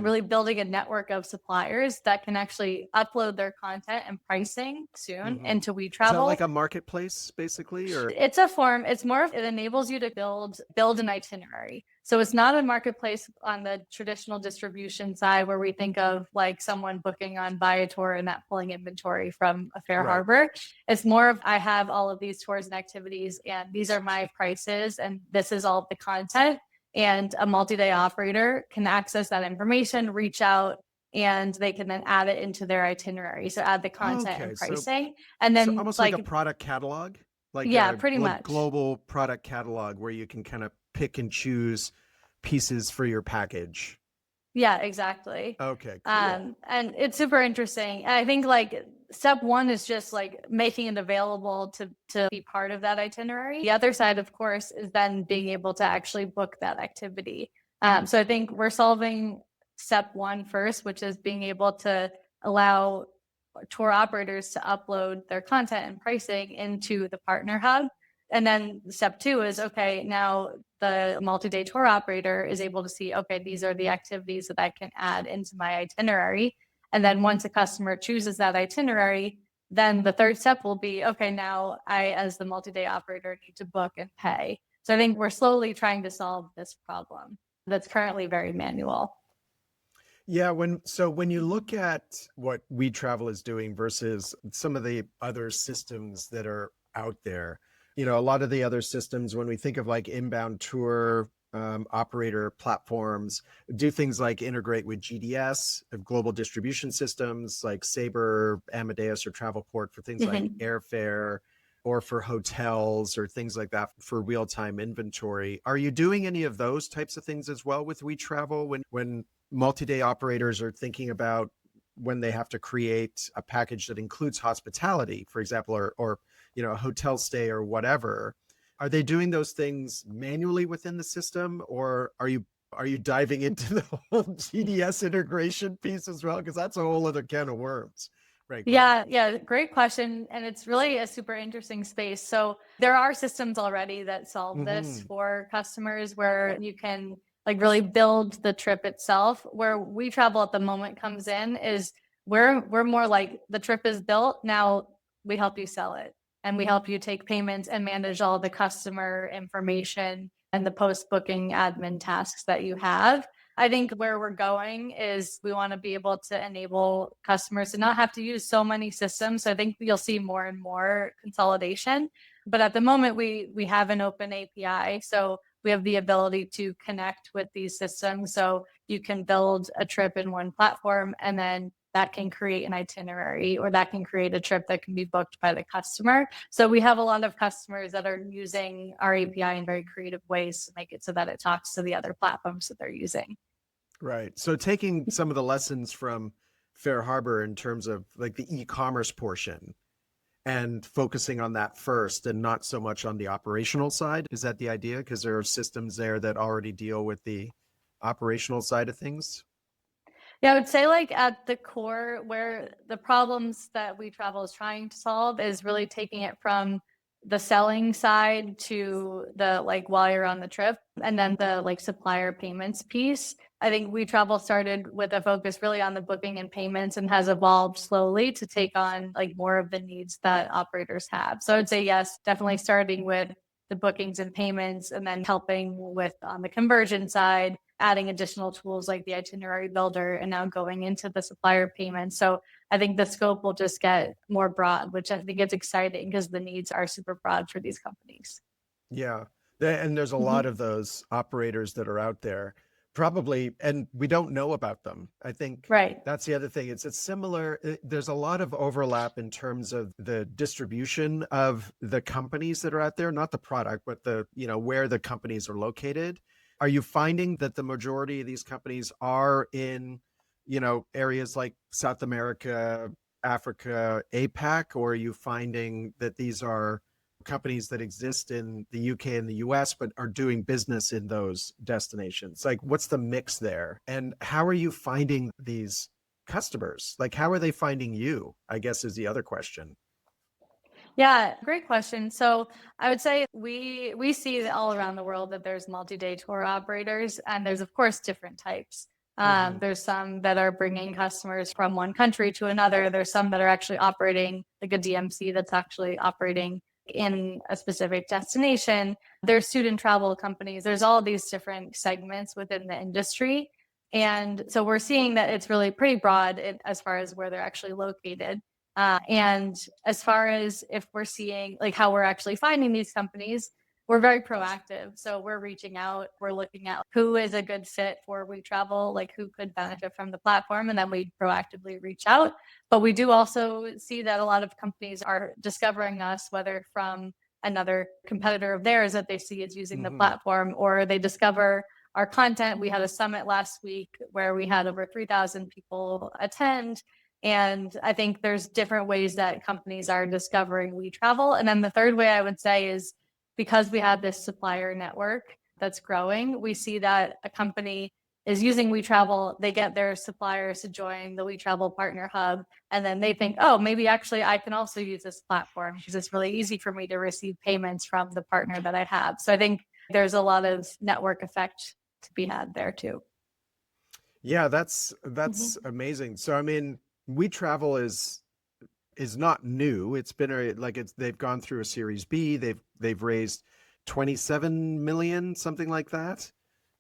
really building a network of suppliers that can actually upload their content and pricing soon into Is that WeTravel. like a marketplace, basically, or? It's a form. It's more of, it enables you to build an itinerary. So it's not a marketplace on the traditional distribution side where we think of like someone booking on Viator and that pulling inventory from a Fair Right. Harbor. It's more of, I have all of these tours and activities and these are my prices and this is all of the content. And a multi-day operator can access that information, reach out, and they can then add it into their itinerary. So add the content and Okay, so pricing. And then almost like a product catalog, like yeah, a pretty much. global product catalog where you can kind of pick and choose pieces for your package. Yeah, exactly. Okay, cool. And it's super interesting. And I think like step one is just like making it available to be part of that itinerary. The other side, of course, is then being able to actually book that activity. So I think we're solving step one first, which is being able to allow tour operators to upload their content and pricing into the partner hub. And then step two is, okay, now the multi-day tour operator is able to see, okay, these are the activities that I can add into my itinerary. And then once a customer chooses that itinerary, then the third step will be, okay, now I, as the multi-day operator, need to book and pay. So I think we're slowly trying to solve this problem that's currently very manual. Yeah, when you look at what WeTravel is doing versus some of the other systems that are out there, a lot of the other systems, when we think of like inbound tour operator platforms, do things like integrate with GDS, global distribution systems like Sabre, Amadeus, or Travelport for things like airfare, or for hotels or things like that for real-time inventory. Are you doing any of those types of things as well with WeTravel when multi-day operators are thinking about when they have to create a package that includes hospitality, for example, or a hotel stay or whatever? Are they doing those things manually within the system, or are you diving into the whole GDS integration piece as well? Because that's a whole other can of worms. Right. Yeah, great question. And it's really a super interesting space. So there are systems already that solve this for customers where you can like really build the trip itself. Where WeTravel at the moment comes in is we're more like the trip is built. Now we help you sell it and we help you take payments and manage all the customer information and the post-booking admin tasks that you have. I think where we're going is we want to be able to enable customers to not have to use so many systems. So I think you'll see more and more consolidation. But at the moment, we have an open API. So we have the ability to connect with these systems. So you can build a trip in one platform and then that can create an itinerary or that can create a trip that can be booked by the customer. So we have a lot of customers that are using our API in very creative ways to make it so that it talks to the other platforms that they're using. Right. So taking some of the lessons from Fair Harbor in terms of like the e-commerce portion and focusing on that first and not so much on the operational side. Is that the idea? Because there are systems there that already deal with the operational side of things. Yeah, I would say like at the core where the problems that WeTravel is trying to solve is really taking it from the selling side to the like while you're on the trip and then the like supplier payments piece. I think WeTravel started with a focus really on the booking and payments and has evolved slowly to take on like more of the needs that operators have. So I would say yes, definitely starting with the bookings and payments and then helping with on the conversion side, adding additional tools like the itinerary builder and now going into the supplier payments. So I think the scope will just get more broad, which I think is exciting because the needs are super broad for these companies. Yeah. And there's a lot of those operators that are out there. Probably, and we don't know about them. I think Right. that's the other thing. It's a similar, there's a lot of overlap in terms of the distribution of the companies that are out there, not the product, but the, where the companies are located. Are you finding that the majority of these companies are in, areas like South America, Africa, APAC, or are you finding that these are companies that exist in the UK and the US, but are doing business in those destinations? Like, what's the mix there? And how are you finding these customers? Like, how are they finding you? I guess is the other question. Yeah, great question. So I would say we see all around the world that there's multi-day tour operators, and there's of course different types. There's some that are bringing customers from one country to another. There's some that are actually operating like a DMC that's actually operating in a specific destination. There's student travel companies. There's all these different segments within the industry. And so we're seeing that it's really pretty broad as far as where they're actually located. And as far as if we're seeing like how we're actually finding these companies, we're very proactive. So we're reaching out, we're looking at who is a good fit for WeTravel, like who could benefit from the platform, and then we proactively reach out. But we do also see that a lot of companies are discovering us, whether from another competitor of theirs that they see is using the platform, or they discover our content. We had a summit last week where we had over 3,000 people attend. And I think there's different ways that companies are discovering WeTravel. And then the third way I would say is because we have this supplier network that's growing, we see that a company is using WeTravel, they get their suppliers to join the WeTravel Partner Hub, and then they think, oh, maybe actually I can also use this platform because it's really easy for me to receive payments from the partner that I have. So I think there's a lot of network effect to be had there too. Yeah, that's amazing. So I mean, WeTravel is not new. It's been they've gone through a Series B. They've raised 27 million, something like that,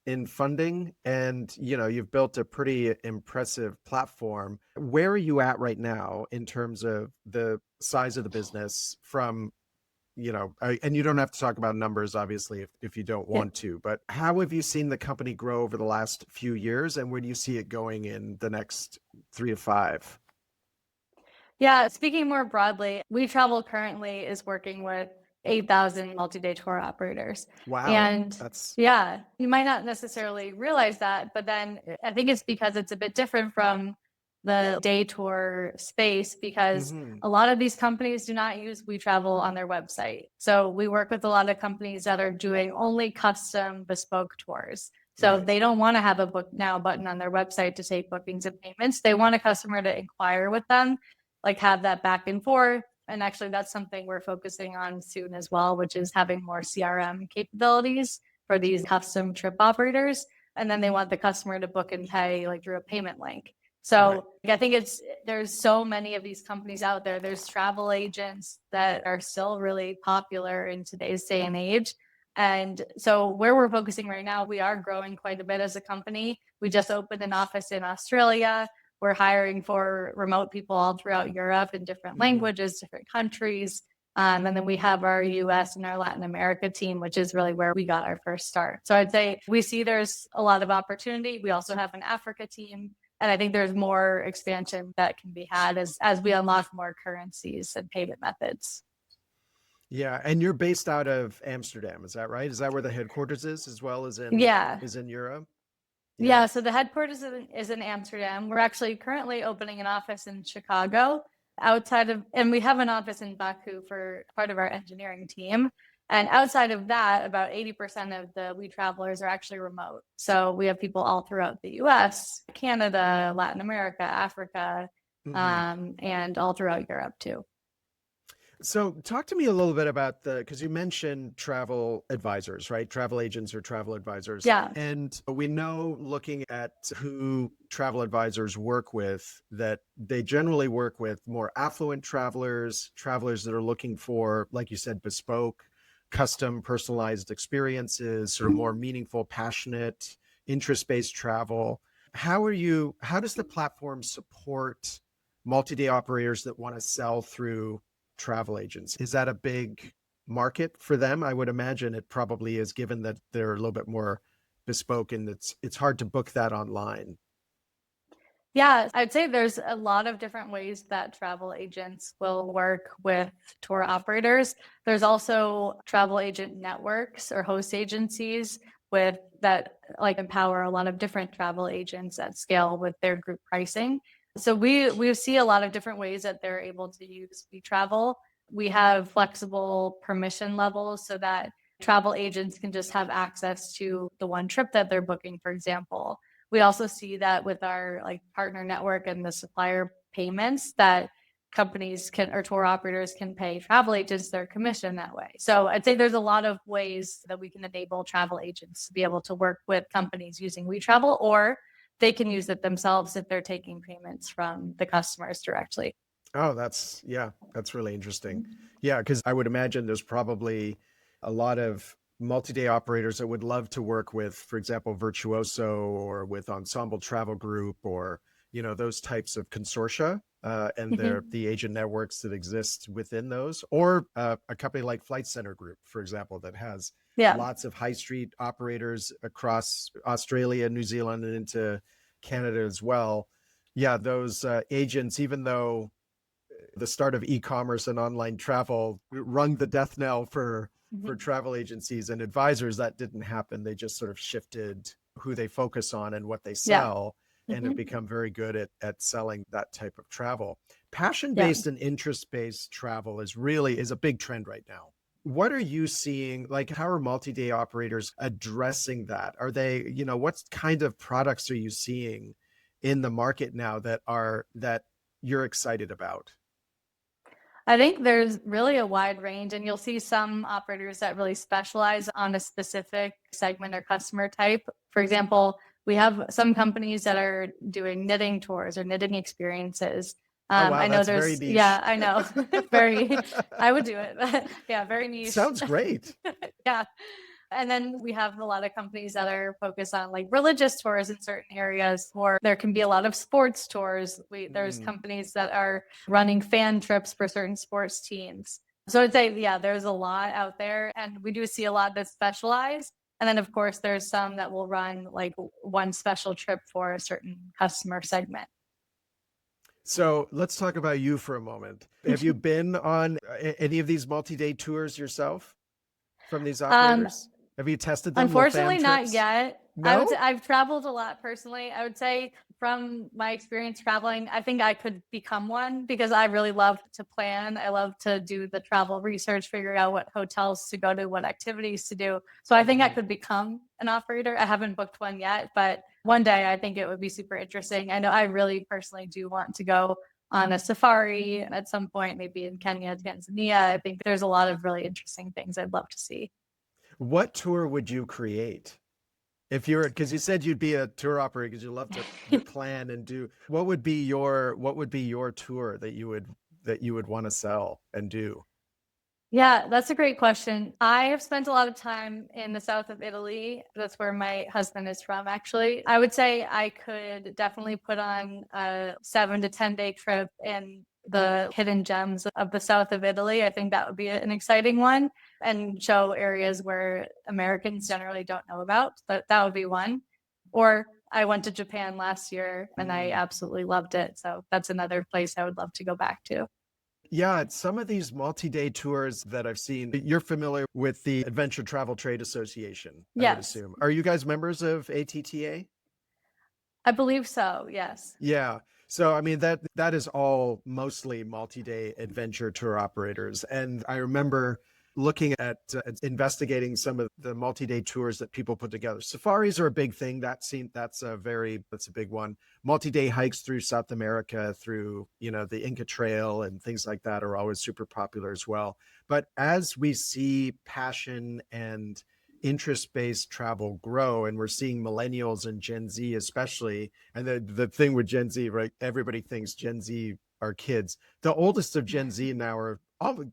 in funding, and you've built a pretty impressive platform. Where are you at right now in terms of the size of the business from, and you don't have to talk about numbers, obviously, if you don't want to, but how have you seen the company grow over the last few years, and where do you see it going in the next 3 to 5? Yeah, speaking more broadly, WeTravel currently is working with 8,000 multi-day tour operators. Wow. And That's yeah, you might not necessarily realize that, but then I think it's because it's a bit different from the day tour space because a lot of these companies do not use WeTravel on their website. So we work with a lot of companies that are doing only custom bespoke tours. So Right. they don't want to have a book now button on their website to take bookings and payments. They want a customer to inquire with them, like have that back and forth. And actually that's something we're focusing on soon as well, which is having more CRM capabilities for these custom trip operators. And then they want the customer to book and pay like through a payment link. So I think there's so many of these companies out there. There's travel agents that are still really popular in today's day and age. And so where we're focusing right now, we are growing quite a bit as a company. We just opened an office in Australia. We're hiring for remote people all throughout Europe in different languages, different countries. And then we have our US and our Latin America team, which is really where we got our first start. So I'd say we see there's a lot of opportunity. We also have an Africa team. And I think there's more expansion that can be had as we unlock more currencies and payment methods. Yeah, and you're based out of Amsterdam, is that right? Is that where the headquarters is, as well as in Europe? Yeah, so the headquarters is in Amsterdam. We're actually currently opening an office in Chicago and we have an office in Baku for part of our engineering team. And outside of that, about 80% of the WeTravelers are actually remote. So we have people all throughout the US, Canada, Latin America, Africa, and all throughout Europe too. So talk to me a little bit about because you mentioned travel advisors, right? Travel agents or travel advisors. Yeah. And we know, looking at who travel advisors work with, that they generally work with more affluent travelers that are looking for, like you said, bespoke, custom, personalized experiences, or more meaningful, passionate, interest-based travel. How does the platform support multi-day operators that want to sell through travel agents? Is that a big market for them? I would imagine it probably is, given that they're a little bit more bespoke, and it's hard to book that online. Yeah, I'd say there's a lot of different ways that travel agents will work with tour operators. There's also travel agent networks or host agencies with that like empower a lot of different travel agents at scale with their group pricing. So we see a lot of different ways that they're able to use WeTravel. We have flexible permission levels so that travel agents can just have access to the one trip that they're booking, for example. We also see that with our like partner network and the supplier payments that companies can or tour operators can pay travel agents their commission that way. So I'd say there's a lot of ways that we can enable travel agents to be able to work with companies using WeTravel, or they can use it themselves if they're taking payments from the customers directly. Oh, that's really interesting. Yeah, because I would imagine there's probably a lot of multi-day operators that would love to work with, for example, Virtuoso or with Ensemble Travel Group, or those types of consortia, and the agent networks that exist within those, or a company like Flight Center Group, for example, that has lots of high street operators across Australia, New Zealand, and into Canada as well. Yeah, those agents, even though the start of e-commerce and online travel rung the death knell for travel agencies and advisors, that didn't happen. They just sort of shifted who they focus on and what they sell, and have become very good at selling that type of travel. Passion-based and interest-based travel is a big trend right now. What are you seeing? Like, how are multi-day operators addressing that? Are they, what kind of products are you seeing in the market now that you're excited about? I think there's really a wide range, and you'll see some operators that really specialize on a specific segment or customer type. For example, we have some companies that are doing knitting tours or knitting experiences. Oh, wow, I know that's there's, very niche. yeah, I know. Very, I would do it. Yeah, very niche. Sounds great. Yeah. And then we have a lot of companies that are focused on like religious tours in certain areas, or there can be a lot of sports tours. There's companies that are running fan trips for certain sports teams. So I'd say, yeah, there's a lot out there, and we do see a lot that's specialized. And then of course there's some that will run like one special trip for a certain customer segment. So let's talk about you for a moment. Have you been on any of these multi-day tours yourself from these operators? Have you tested them? Unfortunately, not yet. No? I've traveled a lot personally. I would say from my experience traveling, I think I could become one because I really love to plan. I love to do the travel research, figuring out what hotels to go to, what activities to do. So I think I could become an operator. I haven't booked one yet, but one day I think it would be super interesting. I know I really personally do want to go on a safari at some point, maybe in Kenya, Tanzania. I think there's a lot of really interesting things I'd love to see. What tour would you create? If you're, because you said you'd be a tour operator because you love to plan and do, what would be your tour that you would want to sell and do? Yeah, that's a great question. I have spent a lot of time in the south of Italy. That's where my husband is from, actually. I would say I could definitely put on a 7 to 10 day trip in the hidden gems of the south of Italy. I think that would be an exciting one, and show areas where Americans generally don't know about. That would be one. Or I went to Japan last year and I absolutely loved it. So that's another place I would love to go back to. Yeah, some of these multi-day tours that I've seen, you're familiar with the Adventure Travel Trade Association, I would assume. Are you guys members of ATTA? I believe so, yes. Yeah. So, I mean, that is all mostly multi-day adventure tour operators. And I remember looking at investigating some of the multi-day tours that people put together. Safaris are a big thing. That's a big one. Multi-day hikes through South America, through, the Inca Trail and things like that are always super popular as well. But as we see passion and interest-based travel grow, and we're seeing millennials and Gen Z especially, and the thing with Gen Z, right? Everybody thinks Gen Z are kids. The oldest of Gen Z now are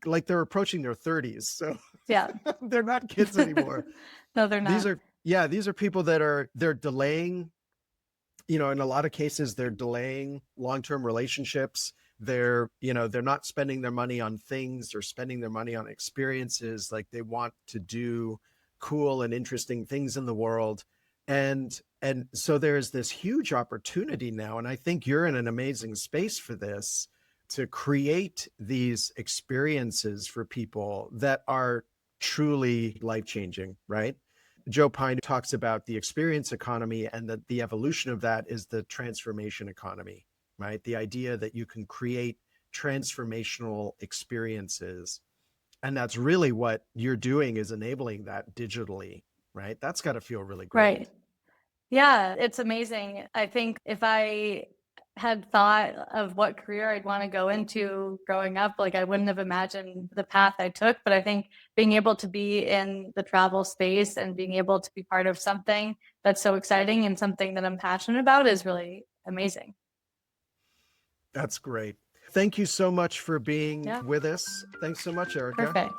like they're approaching their 30s. So yeah, they're not kids anymore. No, they're not. These are people that they're delaying, in a lot of cases, they're delaying long-term relationships. They're not spending their money on things. They're spending their money on experiences. Like, they want to do cool and interesting things in the world. And so there's this huge opportunity now, and I think you're in an amazing space for this, to create these experiences for people that are truly life-changing, right? Joe Pine talks about the experience economy, and that the evolution of that is the transformation economy, right? The idea that you can create transformational experiences. And that's really what you're doing, is enabling that digitally, right? That's got to feel really great. Right. Yeah, it's amazing. I think if I had thought of what career I'd want to go into growing up, like I wouldn't have imagined the path I took. But I think being able to be in the travel space and being able to be part of something that's so exciting and something that I'm passionate about is really amazing. That's great. Thank you so much for being Yeah. with us. Thanks so much, Erika. Perfect.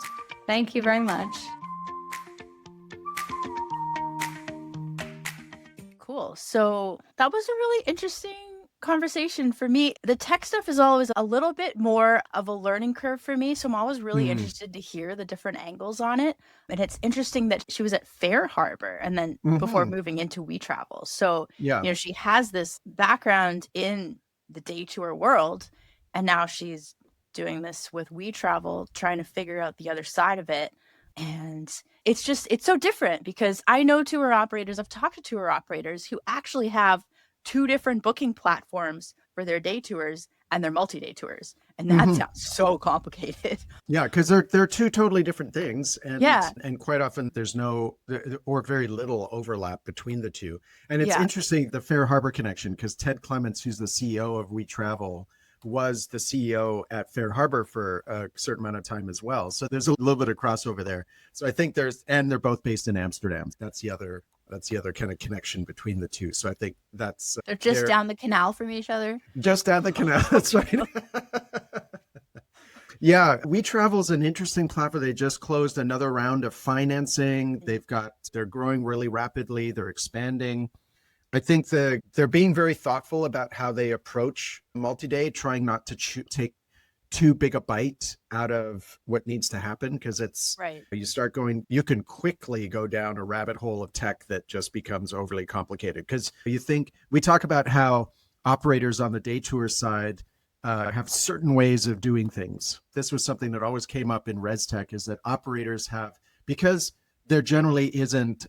Thank you very much. Cool. So that was a really interesting conversation for me. The tech stuff is always a little bit more of a learning curve for me. So I'm always really interested to hear the different angles on it. And it's interesting that she was at Fair Harbor and then before moving into WeTravel. So, Yeah. she has this background in the day tour world. And now she's doing this with WeTravel, trying to figure out the other side of it. And it's so different, because I know tour operators, I've talked to tour operators who actually have two different booking platforms for their day tours and their multi-day tours. And that sounds so complicated. Yeah, because they're two totally different things. And Yeah. and quite often there's no or very little overlap between the two. And it's interesting, the Fair Harbor connection, because Ted Clements, who's the CEO of WeTravel, was the CEO at Fair Harbor for a certain amount of time as well. So there's a little bit of crossover there. So I think and they're both based in Amsterdam. That's the other kind of connection between the two. So I think that's They're just down the canal from each other. Just down the canal. That's right. Yeah, WeTravel is an interesting platform. They just closed another round of financing. They're growing really rapidly. They're expanding. I think they're being very thoughtful about how they approach multi-day, trying not to take too big a bite out of what needs to happen, because it's right. You can quickly go down a rabbit hole of tech that just becomes overly complicated. Because we talk about how operators on the day tour side have certain ways of doing things. This was something that always came up in ResTech, is that operators have, because there generally isn't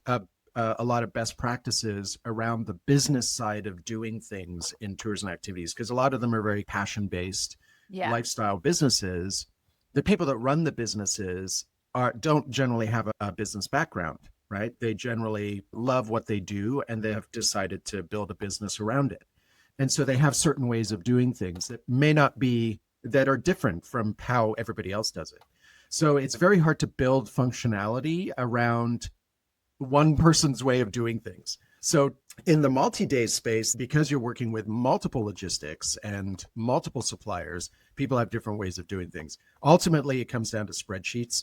a lot of best practices around the business side of doing things in tours and activities, because a lot of them are very passion-based lifestyle businesses. The people that run the businesses don't generally have a business background, right? They generally love what they do, and they have decided to build a business around it. And so they have certain ways of doing things that are different from how everybody else does it. So it's very hard to build functionality around one person's way of doing things. So in the multi-day space, because you're working with multiple logistics and multiple suppliers, people have different ways of doing things. Ultimately, it comes down to spreadsheets.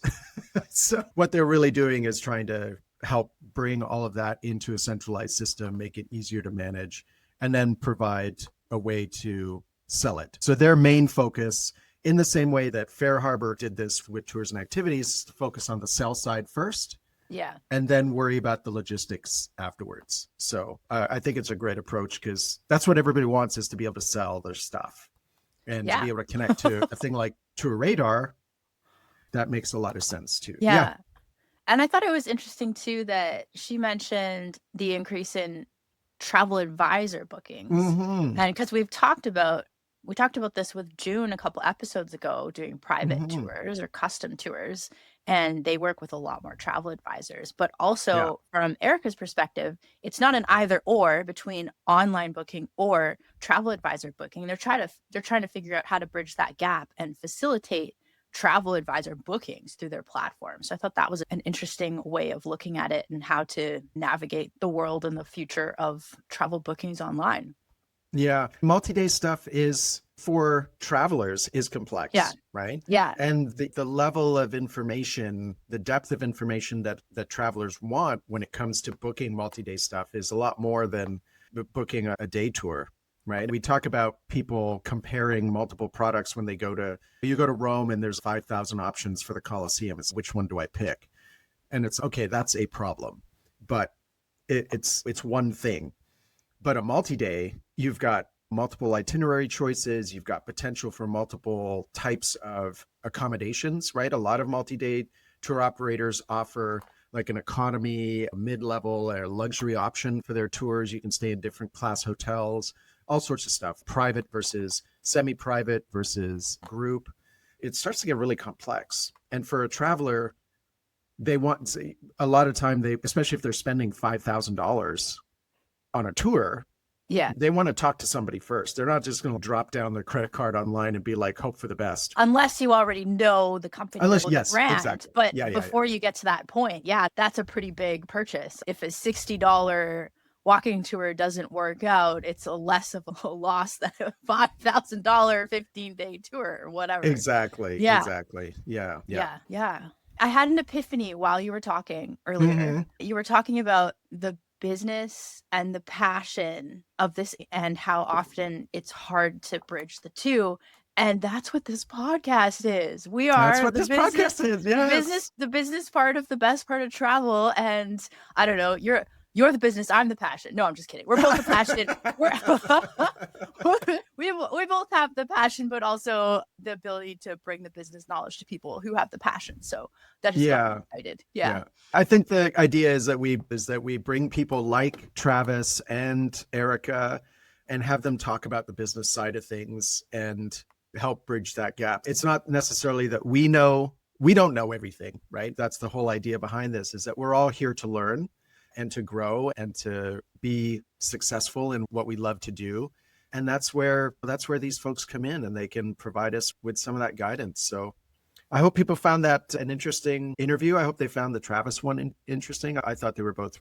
So what they're really doing is trying to help bring all of that into a centralized system, make it easier to manage, and then provide a way to sell it. So their main focus, in the same way that Fair Harbor did this with tours and activities, is to focus on the sell side first. Yeah. And then worry about the logistics afterwards. So I think it's a great approach, because that's what everybody wants, is to be able to sell their stuff. And to be able to connect to a thing like TourRadar, that makes a lot of sense too. Yeah. And I thought it was interesting too that she mentioned the increase in travel advisor bookings. And because we talked about this with June a couple episodes ago, doing private tours or custom tours, and they work with a lot more travel advisors. But also from Erika's perspective, it's not an either or between online booking or travel advisor booking. They're trying to figure out how to bridge that gap and facilitate travel advisor bookings through their platform. So I thought that was an interesting way of looking at it and how to navigate the world and the future of travel bookings online. Yeah. Multi-day stuff is, for travelers, is complex, right? Yeah. And the level of information, the depth of information that travelers want when it comes to booking multi-day stuff is a lot more than booking a day tour, right? We talk about people comparing multiple products when you go to Rome and there's 5,000 options for the Colosseum. It's which one do I pick? And it's okay, that's a problem. But it's one thing. But a multi-day, you've got multiple itinerary choices, you've got potential for multiple types of accommodations, right? A lot of multi-day tour operators offer like an economy, a mid-level, or luxury option for their tours. You can stay in different class hotels, all sorts of stuff, private versus semi-private versus group. It starts to get really complex. And for a traveler, they want a lot of time, especially if they're spending $5,000 on a tour, Yeah. they want to talk to somebody first. They're not just going to drop down their credit card online and be like, hope for the best. Unless you already know the company, Yes, brand. exactly. But Yeah, before you get to that point, that's a pretty big purchase. If a $60 walking tour doesn't work out, it's a less of a loss than a $5,000 15-day tour or whatever. Exactly. Yeah. Exactly. Yeah. I had an epiphany while you were talking earlier. Mm-hmm. You were talking about the business and the passion of this and how often it's hard to bridge the two. And that's what this podcast is. We are That's what this podcast is. Yes. the business part of the best part of travel. And I don't know, you're the business, I'm the passion. No, I'm just kidding. We're both the passion. we both have the passion, but also the ability to bring the business knowledge to people who have the passion. So that just got me excited. Yeah. I think the idea is that we bring people like Travis and Erika and have them talk about the business side of things and help bridge that gap. It's not necessarily that we don't know everything, right? That's the whole idea behind this, is that we're all here to learn and to grow and to be successful in what we love to do. And that's where these folks come in, and they can provide us with some of that guidance. So I hope people found that an interesting interview. I hope they found the Travis one interesting. I thought they were both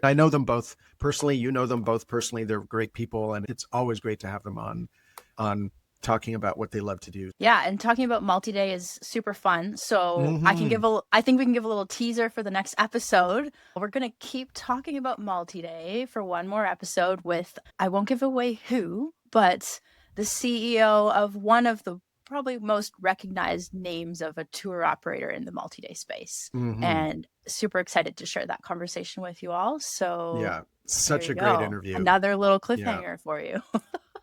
I know them both personally. You know them both personally. They're great people, and it's always great to have them on talking about what they love to do. Yeah, and talking about multi-day is super fun. So I think we can give a little teaser for the next episode. We're going to keep talking about multi-day for one more episode with, I won't give away who, but the CEO of one of the probably most recognized names of a tour operator in the multi-day space. And super excited to share that conversation with you all. So yeah, such a great interview. Another little cliffhanger for you.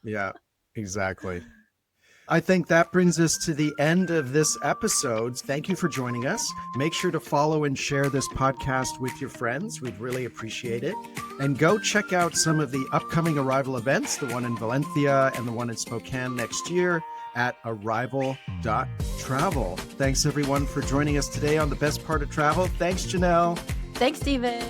Yeah, exactly. I think that brings us to the end of this episode. Thank you for joining us. Make sure to follow and share this podcast with your friends. We'd really appreciate it. And go check out some of the upcoming Arival events, the one in Valencia and the one in Spokane next year at Arival.Travel. Thanks everyone for joining us today on the best part of travel. Thanks, Janelle. Thanks, Stephen.